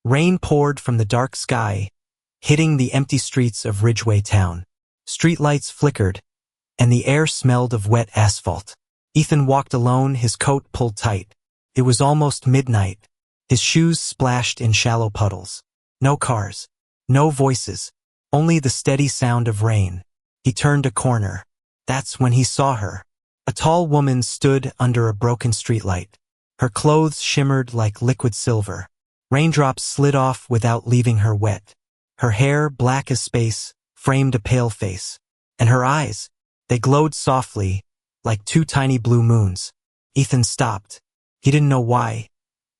Rain poured from the dark sky, hitting the empty streets of Ridgeway Town. Streetlights flickered, and the air smelled of wet asphalt. Ethan walked alone, his coat pulled tight. It was almost midnight. His shoes splashed in shallow puddles. No cars. No voices. Only the steady sound of rain. He turned a corner. That's when he saw her. A tall woman stood under a broken streetlight. Her clothes shimmered like liquid silver. Raindrops slid off without leaving her wet. Her hair, black as space, framed a pale face. And her eyes, they glowed softly, like two tiny blue moons. Ethan stopped. He didn't know why,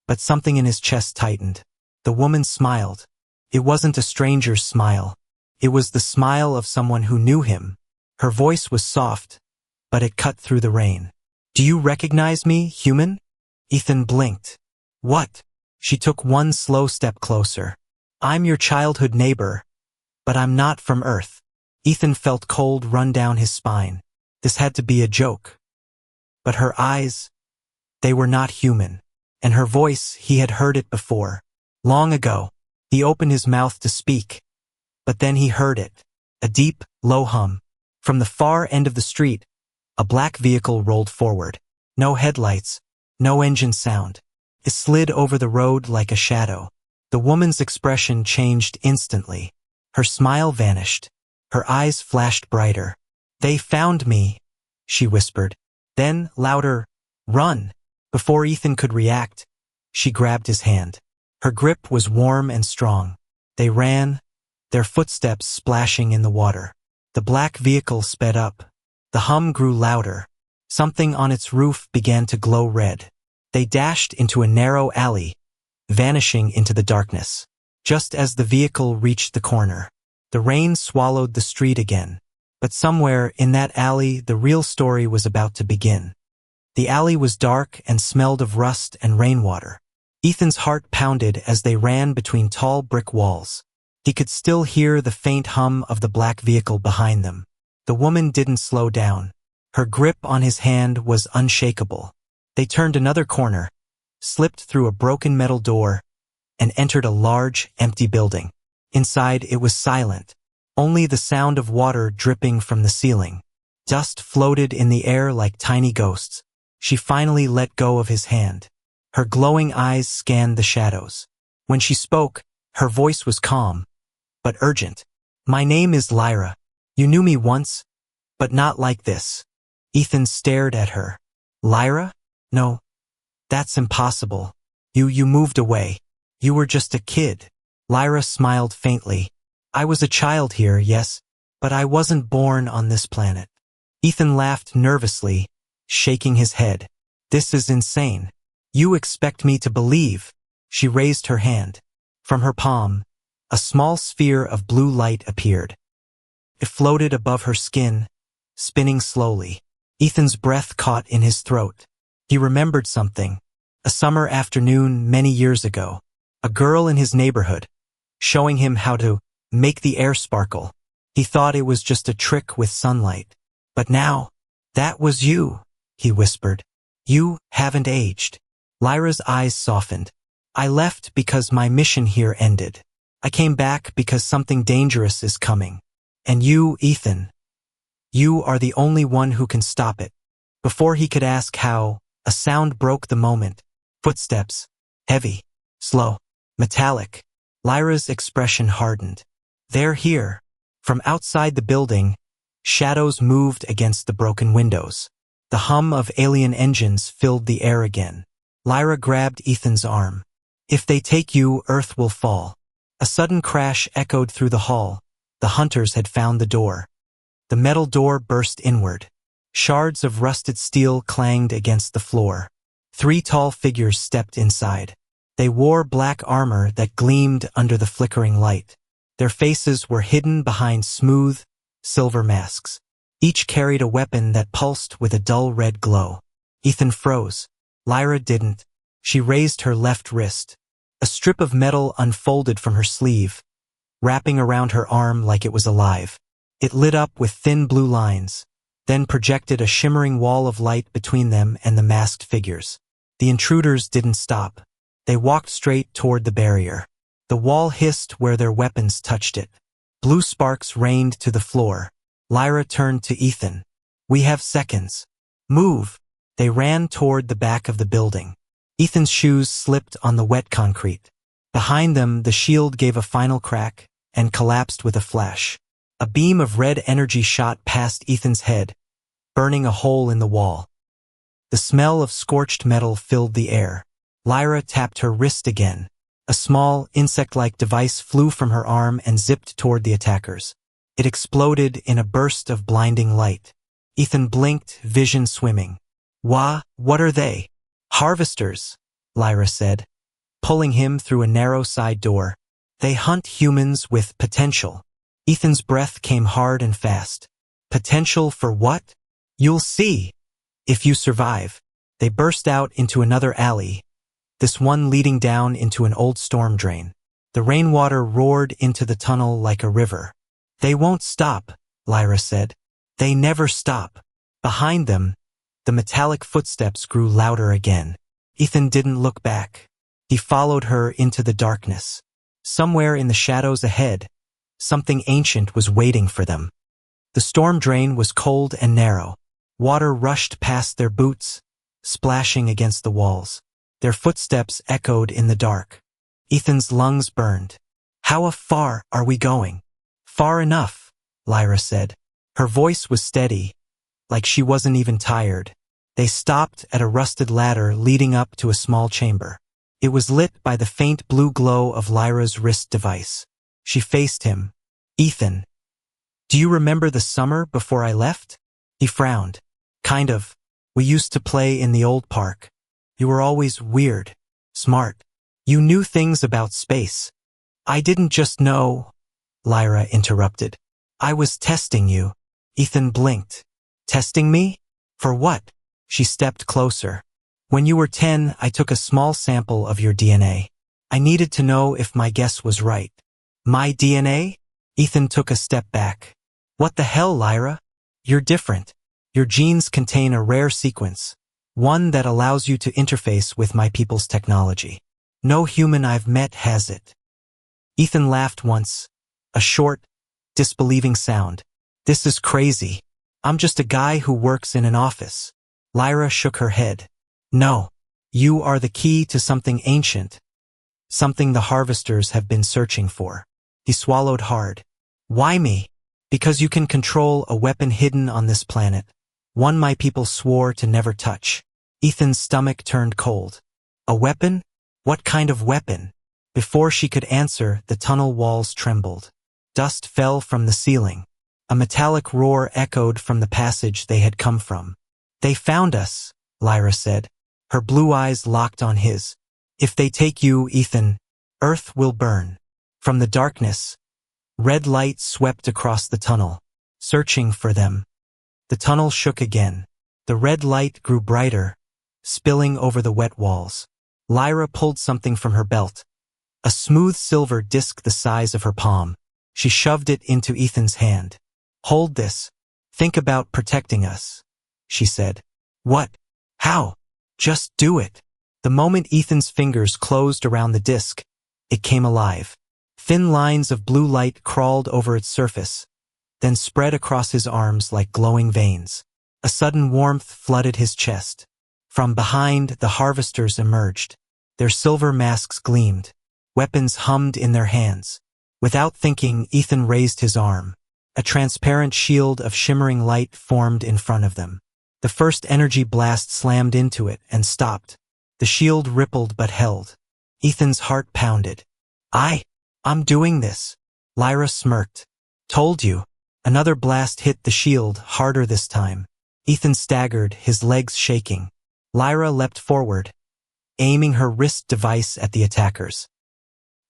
but something in his chest tightened. The woman smiled. It wasn't a stranger's smile. It was the smile of someone who knew him. Her voice was soft, but it cut through the rain. "Do you recognize me, human?" Ethan blinked. "What?" She took one slow step closer. "I'm your childhood neighbor, but I'm not from Earth." Ethan felt cold run down his spine. This had to be a joke. But her eyes, they were not human. And her voice, he had heard it before. Long ago, he opened his mouth to speak. But then he heard it. A deep, low hum. From the far end of the street, a black vehicle rolled forward. No headlights, no engine sound. It slid over the road like a shadow. The woman's expression changed instantly. Her smile vanished. Her eyes flashed brighter. "They found me," she whispered. Then, louder, "Run!" Before Ethan could react, she grabbed his hand. Her grip was warm and strong. They ran, their footsteps splashing in the water. The black vehicle sped up. The hum grew louder. Something on its roof began to glow red. They dashed into a narrow alley, vanishing into the darkness. Just as the vehicle reached the corner, the rain swallowed the street again. But somewhere in that alley, the real story was about to begin. The alley was dark and smelled of rust and rainwater. Ethan's heart pounded as they ran between tall brick walls. He could still hear the faint hum of the black vehicle behind them. The woman didn't slow down. Her grip on his hand was unshakable. They turned another corner, slipped through a broken metal door, and entered a large, empty building. Inside, it was silent. Only the sound of water dripping from the ceiling. Dust floated in the air like tiny ghosts. She finally let go of his hand. Her glowing eyes scanned the shadows. When she spoke, her voice was calm, but urgent. "My name is Lyra. You knew me once, but not like this." Ethan stared at her. "Lyra? No, that's impossible. You moved away. You were just a kid." Lyra smiled faintly. "I was a child here, yes, but I wasn't born on this planet." Ethan laughed nervously, shaking his head. "This is insane. You expect me to believe?" She raised her hand. From her palm, a small sphere of blue light appeared. It floated above her skin, spinning slowly. Ethan's breath caught in his throat. He remembered something. A summer afternoon many years ago. A girl in his neighborhood, showing him how to make the air sparkle. He thought it was just a trick with sunlight. But now, "That was you," he whispered. "You haven't aged." Lyra's eyes softened. "I left because my mission here ended. I came back because something dangerous is coming. And you, Ethan, you are the only one who can stop it." Before he could ask how, a sound broke the moment. Footsteps. Heavy. Slow. Metallic. Lyra's expression hardened. "They're here." From outside the building, shadows moved against the broken windows. The hum of alien engines filled the air again. Lyra grabbed Ethan's arm. "If they take you, Earth will fall." A sudden crash echoed through the hall. The hunters had found the door. The metal door burst inward. Shards of rusted steel clanged against the floor. 3 tall figures stepped inside. They wore black armor that gleamed under the flickering light. Their faces were hidden behind smooth, silver masks. Each carried a weapon that pulsed with a dull red glow. Ethan froze. Lyra didn't. She raised her left wrist. A strip of metal unfolded from her sleeve, wrapping around her arm like it was alive. It lit up with thin blue lines, then projected a shimmering wall of light between them and the masked figures. The intruders didn't stop. They walked straight toward the barrier. The wall hissed where their weapons touched it. Blue sparks rained to the floor. Lyra turned to Ethan. "We have seconds. Move." They ran toward the back of the building. Ethan's shoes slipped on the wet concrete. Behind them, the shield gave a final crack and collapsed with a flash. A beam of red energy shot past Ethan's head, burning a hole in the wall. The smell of scorched metal filled the air. Lyra tapped her wrist again. A small, insect-like device flew from her arm and zipped toward the attackers. It exploded in a burst of blinding light. Ethan blinked, vision swimming. What are they?" "Harvesters," Lyra said, pulling him through a narrow side door. "They hunt humans with potential." Ethan's breath came hard and fast. "Potential for what?" "You'll see. If you survive." They burst out into another alley, this one leading down into an old storm drain. The rainwater roared into the tunnel like a river. "They won't stop," Lyra said. "They never stop." Behind them, the metallic footsteps grew louder again. Ethan didn't look back. He followed her into the darkness. Somewhere in the shadows ahead, something ancient was waiting for them. The storm drain was cold and narrow. Water rushed past their boots, splashing against the walls. Their footsteps echoed in the dark. Ethan's lungs burned. "How far are we going?" "Far enough," Lyra said. Her voice was steady, like she wasn't even tired. They stopped at a rusted ladder leading up to a small chamber. It was lit by the faint blue glow of Lyra's wrist device. She faced him. "Ethan, do you remember the summer before I left?" He frowned. "Kind of. We used to play in the old park. You were always weird, smart. You knew things about space." "I didn't just know," Lyra interrupted. "I was testing you." Ethan blinked. "Testing me? For what?" She stepped closer. "When you were 10, I took a small sample of your DNA. I needed to know if my guess was right." "My DNA?" Ethan took a step back. "What the hell, Lyra? You're different. Your genes contain a rare sequence, one that allows you to interface with my people's technology. No human I've met has it." Ethan laughed once, a short, disbelieving sound. "This is crazy. I'm just a guy who works in an office." Lyra shook her head. "No, you are the key to something ancient, something the harvesters have been searching for." He swallowed hard. "Why me?" "Because you can control a weapon hidden on this planet, one my people swore to never touch." Ethan's stomach turned cold. "A weapon? What kind of weapon?" Before she could answer, the tunnel walls trembled. Dust fell from the ceiling. A metallic roar echoed from the passage they had come from. "They found us," Lyra said. Her blue eyes locked on his. "If they take you, Ethan, Earth will burn." From the darkness, red light swept across the tunnel, searching for them. The tunnel shook again. The red light grew brighter, spilling over the wet walls. Lyra pulled something from her belt, a smooth silver disc the size of her palm. She shoved it into Ethan's hand. "Hold this. Think about protecting us," she said. "What? How?" "Just do it." The moment Ethan's fingers closed around the disc, it came alive. Thin lines of blue light crawled over its surface, then spread across his arms like glowing veins. A sudden warmth flooded his chest. From behind, the harvesters emerged. Their silver masks gleamed. Weapons hummed in their hands. Without thinking, Ethan raised his arm. A transparent shield of shimmering light formed in front of them. The first energy blast slammed into it and stopped. The shield rippled but held. Ethan's heart pounded. I'm doing this." Lyra smirked. "Told you." Another blast hit the shield, harder this time. Ethan staggered, his legs shaking. Lyra leapt forward, aiming her wrist device at the attackers.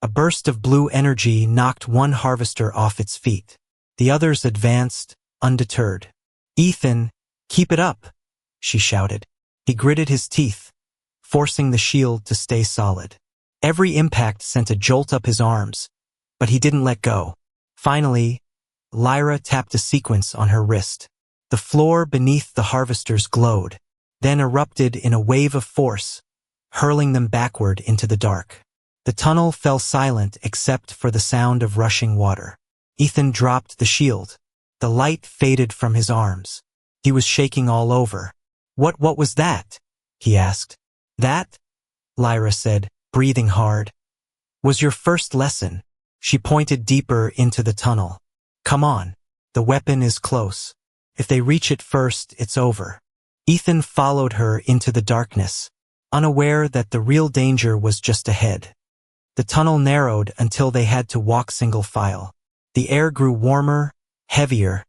A burst of blue energy knocked one harvester off its feet. The others advanced, undeterred. "Ethan, keep it up," she shouted. He gritted his teeth, forcing the shield to stay solid. Every impact sent a jolt up his arms, but he didn't let go. Finally, Lyra tapped a sequence on her wrist. The floor beneath the harvesters glowed, then erupted in a wave of force, hurling them backward into the dark. The tunnel fell silent except for the sound of rushing water. Ethan dropped the shield. The light faded from his arms. He was shaking all over. What was that? He asked. That, Lyra said, breathing hard, was your first lesson. She pointed deeper into the tunnel. Come on. The weapon is close. If they reach it first, it's over. Ethan followed her into the darkness, unaware that the real danger was just ahead. The tunnel narrowed until they had to walk single file. The air grew warmer, heavier,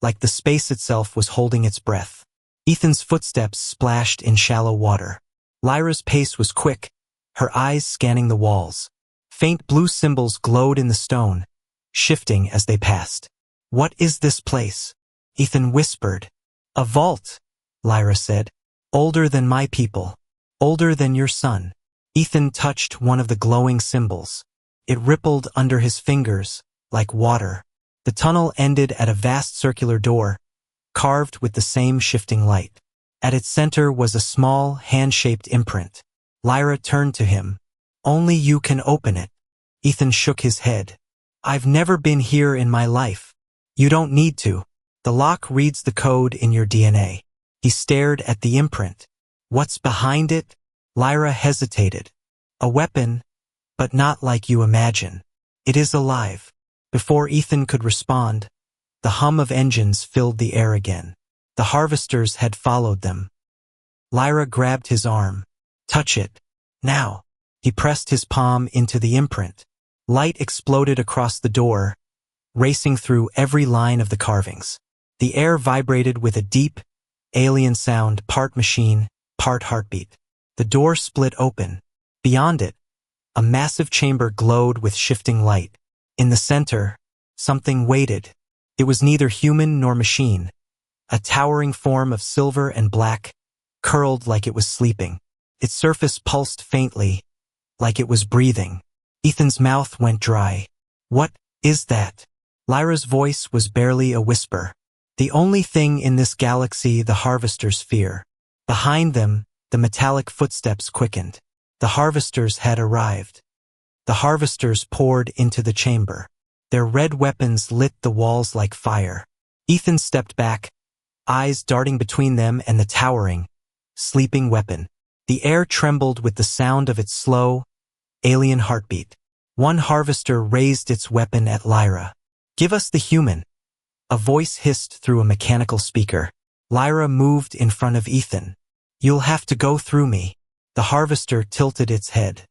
like the space itself was holding its breath. Ethan's footsteps splashed in shallow water. Lyra's pace was quick, her eyes scanning the walls. Faint blue symbols glowed in the stone, shifting as they passed. What is this place? Ethan whispered. A vault, Lyra said. Older than my people. Older than your son. Ethan touched one of the glowing symbols. It rippled under his fingers, like water. The tunnel ended at a vast circular door, carved with the same shifting light. At its center was a small, hand-shaped imprint. Lyra turned to him. Only you can open it. Ethan shook his head. I've never been here in my life. You don't need to. The lock reads the code in your DNA. He stared at the imprint. What's behind it? Lyra hesitated. A weapon, but not like you imagine. It is alive. Before Ethan could respond, the hum of engines filled the air again. The harvesters had followed them. Lyra grabbed his arm. Touch it. Now. He pressed his palm into the imprint. Light exploded across the door, racing through every line of the carvings. The air vibrated with a deep, alien sound, part machine, part heartbeat. The door split open. Beyond it, a massive chamber glowed with shifting light. In the center, something waited. It was neither human nor machine. A towering form of silver and black, curled like it was sleeping. Its surface pulsed faintly, like it was breathing. Ethan's mouth went dry. What is that? Lyra's voice was barely a whisper. The only thing in this galaxy the harvesters fear. Behind them, the metallic footsteps quickened. The harvesters had arrived. The harvesters poured into the chamber. Their red weapons lit the walls like fire. Ethan stepped back, eyes darting between them and the towering, sleeping weapon. The air trembled with the sound of its slow, alien heartbeat. One harvester raised its weapon at Lyra. Give us the human. A voice hissed through a mechanical speaker. Lyra moved in front of Ethan. You'll have to go through me. The harvester tilted its head.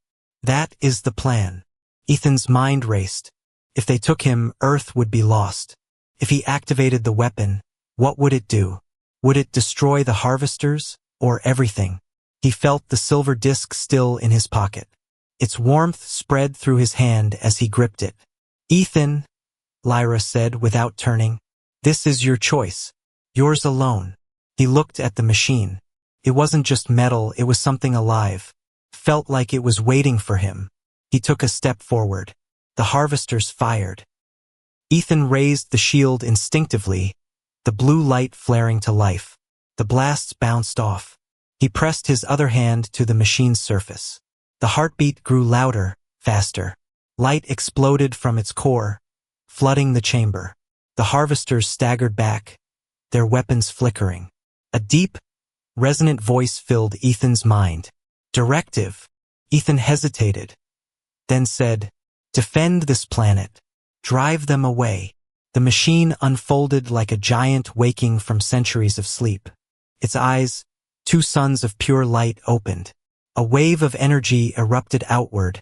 That is the plan. Ethan's mind raced. If they took him, Earth would be lost. If he activated the weapon, what would it do? Would it destroy the harvesters, or everything? He felt the silver disc still in his pocket. Its warmth spread through his hand as he gripped it. Ethan, Lyra said without turning, this is your choice. Yours alone. He looked at the machine. It wasn't just metal, it was something alive. Felt like it was waiting for him. He took a step forward. The harvesters fired. Ethan raised the shield instinctively, the blue light flaring to life. The blasts bounced off. He pressed his other hand to the machine's surface. The heartbeat grew louder, faster. Light exploded from its core, flooding the chamber. The harvesters staggered back, their weapons flickering. A deep, resonant voice filled Ethan's mind. Directive. Ethan hesitated, then said, defend this planet. Drive them away. The machine unfolded like a giant waking from centuries of sleep. Its eyes, two suns of pure light, opened. A wave of energy erupted outward,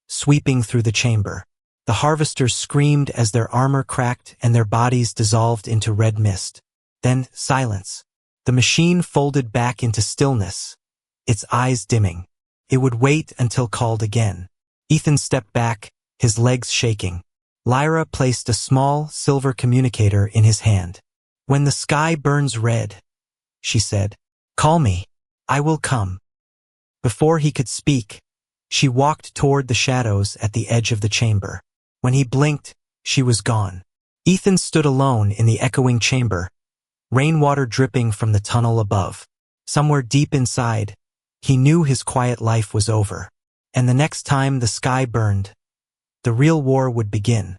sweeping through the chamber. The harvesters screamed as their armor cracked and their bodies dissolved into red mist. Then silence. The machine folded back into stillness, its eyes dimming. It would wait until called again. Ethan stepped back, his legs shaking. Lyra placed a small silver communicator in his hand. When the sky burns red, she said, call me. I will come. Before he could speak, she walked toward the shadows at the edge of the chamber. When he blinked, she was gone. Ethan stood alone in the echoing chamber, rainwater dripping from the tunnel above. Somewhere deep inside, he knew his quiet life was over. And the next time the sky burned, the real war would begin.